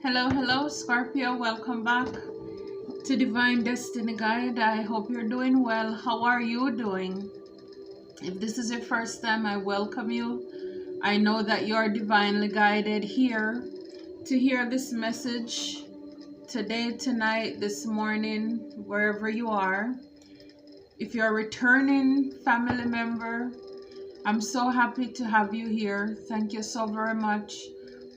Hello, Scorpio. Welcome back to Divine Destiny Guide. I hope you're doing well. How are you doing? If this is your first time, I welcome you. I know that you're divinely guided here to hear this message today, tonight, this morning, wherever you are. If you're a returning family member, I'm so happy to have you here. Thank you so very much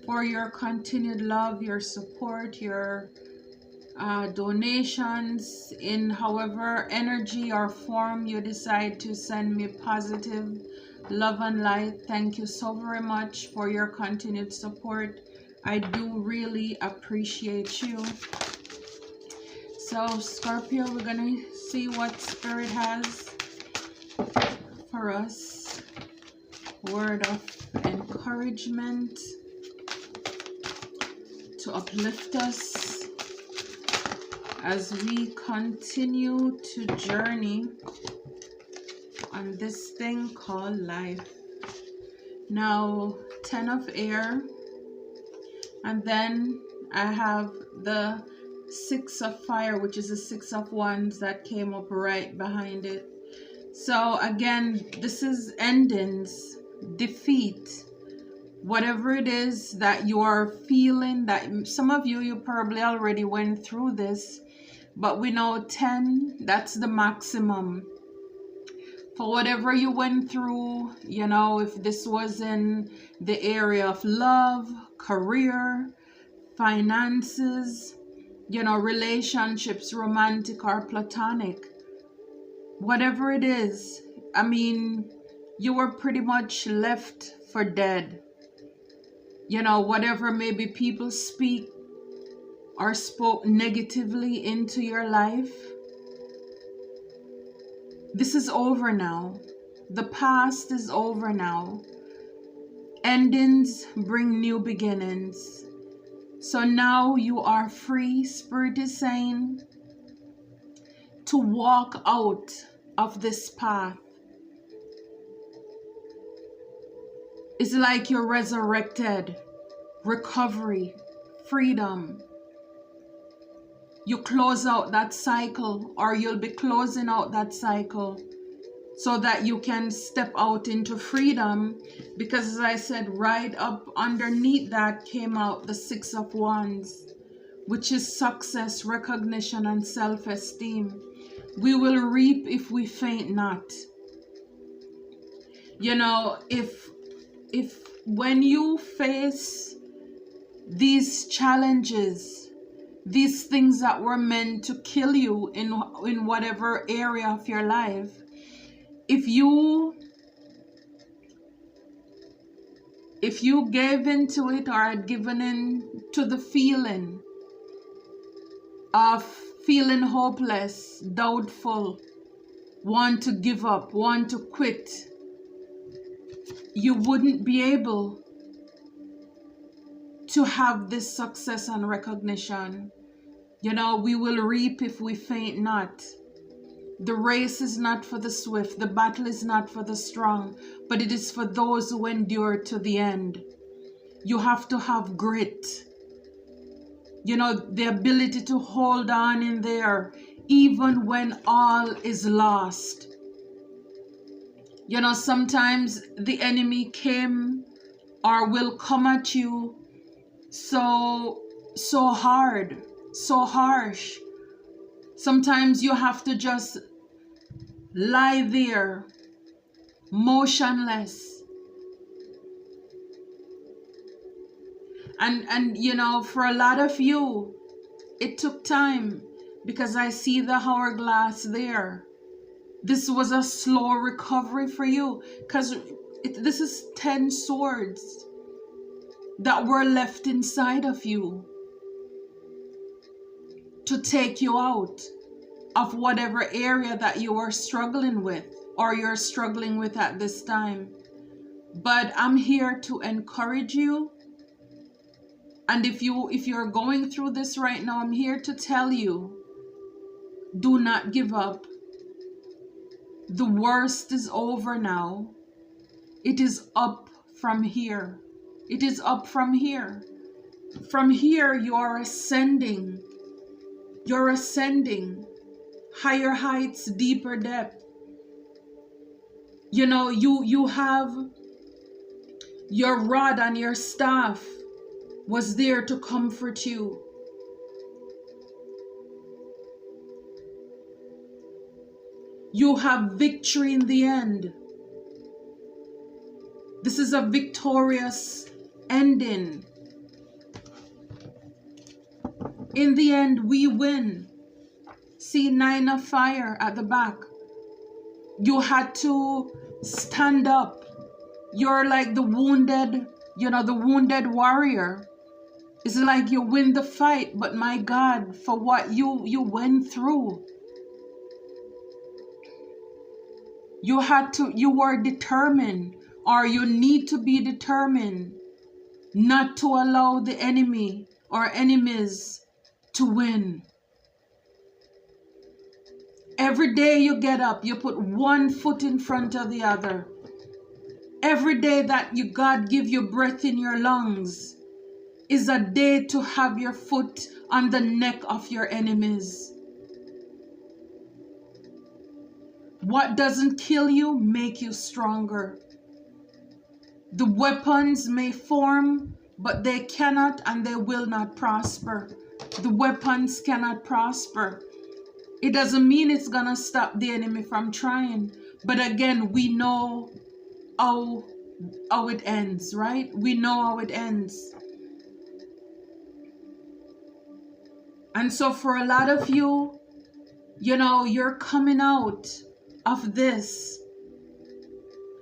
for your continued love, your support, your donations in however energy or form you decide to send me positive love and light. Thank you so very much for your continued support. I do really appreciate you. So Scorpio, we're gonna see what Spirit has for us. Word of encouragement to uplift us as we continue to journey on this thing called life. Now, 10 of air, and then I have the 6 of fire, which is the 6 of wands that came up right behind it. So again, this is endings, defeat, whatever it is that you are feeling. That some of you probably already went through this, but we know 10, that's the maximum for whatever you went through. You know, if this was in the area of love, career, finances, you know, relationships, romantic or platonic, whatever it is, I mean, you were pretty much left for dead. You know, whatever maybe people speak or spoke negatively into your life, this is over now. The past is over now. Endings bring new beginnings. So now you are free, Spirit is saying, to walk out of this path. It's like you're resurrected, recovery, freedom. You close out that cycle, or you'll be closing out that cycle so that you can step out into freedom. Because as I said, right up underneath that came out the 6 of wands, which is success, recognition, and self-esteem. We will reap if we faint not. You know, if when you face these challenges, these things that were meant to kill you in whatever area of your life, if you gave into it or had given in to the feeling of feeling hopeless, doubtful, want to give up, want to quit, you wouldn't be able to have this success and recognition. You know, we will reap if we faint not. The race is not for the swift, the battle is not for the strong, but it is for those who endure to the end. You have to have grit. You know, the ability to hold on in there even when all is lost. You know, sometimes the enemy came or will come at you so hard, so harsh. Sometimes you have to just lie there, motionless. And you know, for a lot of you, it took time, because I see the hourglass there. This was a slow recovery for you, because this is 10 swords that were left inside of you to take you out of whatever area that you are struggling with or you're struggling with at this time. But I'm here to encourage you. And if you're going through this right now, I'm here to tell you, do not give up. The worst is over now. It is up from here. It is up from here. from here, you're ascending. You're ascending. Higher heights, deeper depth. You know, you have your rod and your staff was there to comfort you. You have victory in the end. This is a victorious ending. In the end, we win. See, 9 of fire at the back. You had to stand up. You're like the wounded, you know, the wounded warrior. It's like you win the fight, but my God, for what you went through. You were determined, or you need to be determined not to allow the enemy or enemies to win. Every day you get up, you put one foot in front of the other. Every day that God give you breath in your lungs is a day to have your foot on the neck of your enemies. What doesn't kill you make you stronger. The weapons may form, but they cannot and they will not prosper. The weapons cannot prosper. It doesn't mean it's gonna stop the enemy from trying. But again, we know how it ends, right? We know how it ends. And so for a lot of you, you know, you're coming out of this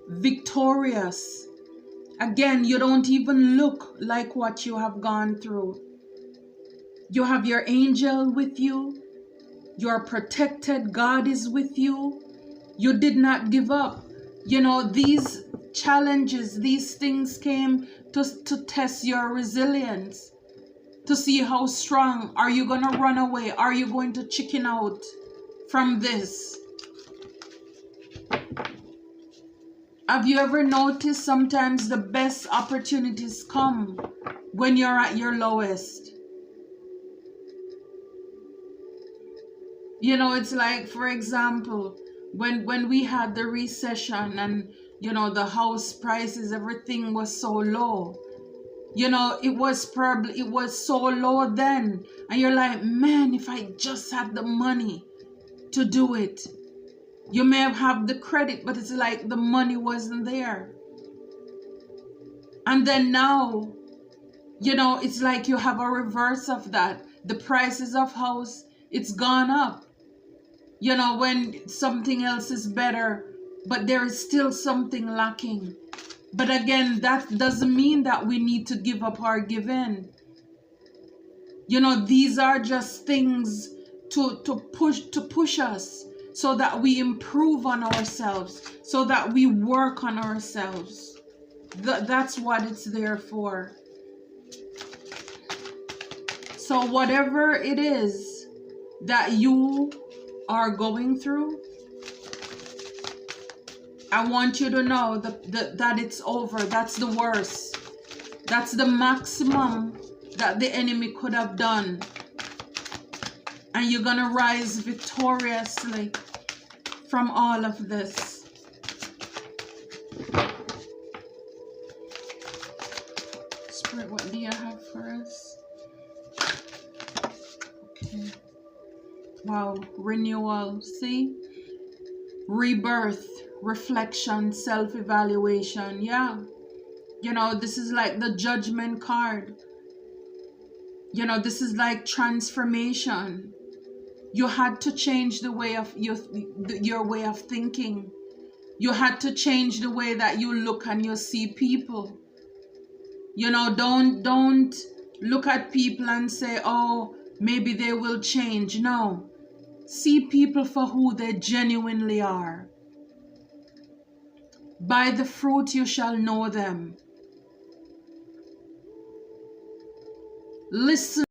victorious. Again, you don't even look like what you have gone through. You have your angel with you. You're protected. God is with you. You did not give up. You know, these challenges, these things came to test your resilience, to see how strong. Are you going to run away? Are you going to chicken out from this? Have you ever noticed sometimes the best opportunities come when you're at your lowest? You know, it's like, for example, when we had the recession and, you know, the house prices, everything was so low. You know, it was so low then. And you're like, man, if I just had the money to do it. You may have had the credit, but it's like the money wasn't there. And then now, you know, it's like you have a reverse of that. The prices of house, it's gone up. You know, when something else is better, but there is still something lacking. But again, that doesn't mean that we need to give up or give in. You know, these are just things to push us, so that we improve on ourselves, so that we work on ourselves. That's what it's there for. So whatever it is that you are going through, I want you to know that it's over. That's the worst. That's the maximum that the enemy could have done. And you're going to rise victoriously from all of this. Spirit, what do you have for us? Okay. Wow. Renewal. See? Rebirth. Reflection. Self-evaluation. Yeah. You know, this is like the judgment card. You know, this is like transformation. You had to change the way of your way of thinking. You had to change the way that you look and you see people. You know, don't look at people and say, oh, maybe they will change. No. See people for who they genuinely are. By the fruit you shall know them. Listen